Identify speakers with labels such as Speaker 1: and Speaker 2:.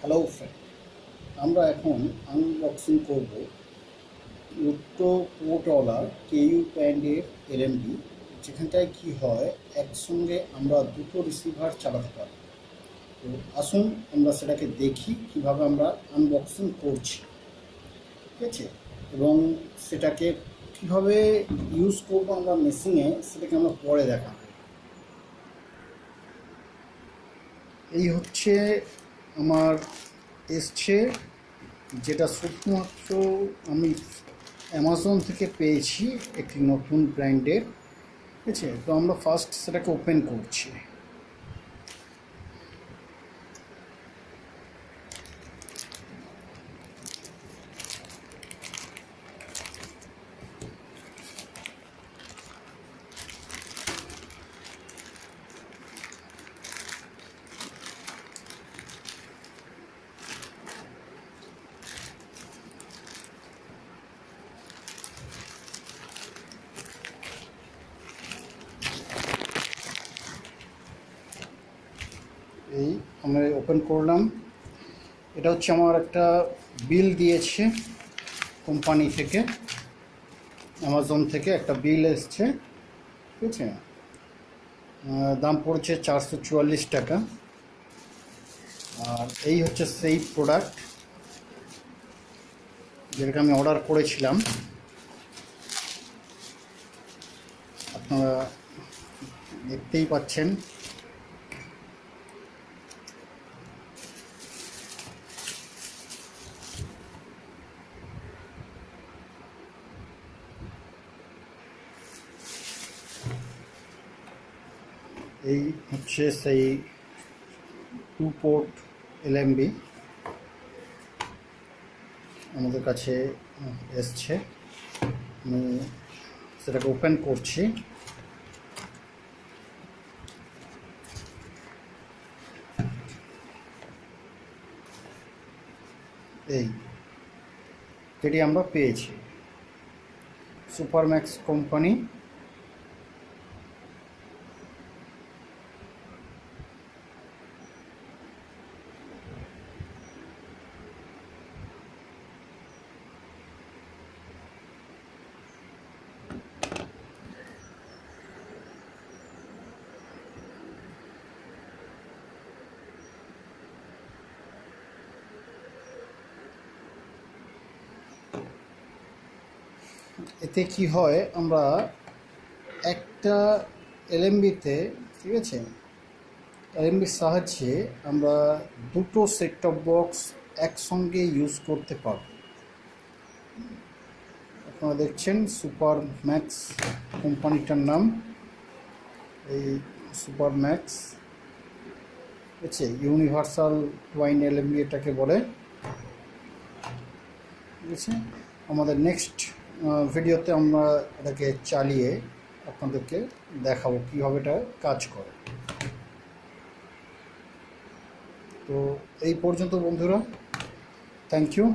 Speaker 1: Hello friend, আমরা এখন unboxing করব দুটো পোর্টওয়ালা কেইউ প্যান্ডের এলএনবি, যেখানটায় কি হয় একসঙ্গে আমরা দুটো রিসিভার চালাতে পারি। তো আসুন আমরা সেটাকে দেখি কিভাবে আমরা আনবক্সিং করছি, ঠিক আছে, এবং সেটাকে কিভাবে ইউজ করবো আমরা মেশিনে সেটাকে আমরা পরে দেখাবো। এই হচ্ছে আমার এসছে, যেটা শুধুমাত্র আমি অ্যামাজন থেকে পেয়েছি, একটি নতুন ব্র্যান্ডের। ঠিক আছে, তো আমরা ফার্স্ট সেটাকে ওপেন করছি। এই আমরা ওপেন করলাম। এটা হচ্ছে আমার একটা বিল দিয়েছে কোম্পানি থেকে, অ্যামাজন থেকে একটা বিল এসছে। ঠিক আছে, দাম পড়েছে 444 টাকা। আর এই হচ্ছে সেই প্রোডাক্ট যেটাকে আমি অর্ডার করেছিলাম। আপনারা দেখতেই পাচ্ছেন। এই হচ্ছে সেই 2-পোর্ট এলএমবি আমাদের কাছে এসছে। আমি সেটাকে ওপেন করছি। এই যেটি আমরা পেয়েছি সুপারম্যাক্স কোম্পানি। এতে কি হয়, আমরা একটা এলএমবিতে, ঠিক আছে, এলএমবির সাহায্যে আমরা দুটো সেট টপ বক্স একসঙ্গে ইউজ করতে পারব। আপনারা দেখছেন সুপার ম্যাক্স কোম্পানিটার নাম, এই সুপার ম্যাক্স। ঠিক আছে, ইউনিভার্সাল টুয়াইন এলএমবি এটাকে বলে। ঠিক আছে, আমাদের নেক্সট ভিডিওতে আমরা এটাকে চালিয়ে আপনাদেরকে দেখাবো কীভাবে এটা কাজ করে। তো এই পর্যন্ত বন্ধুরা, থ্যাংক ইউ।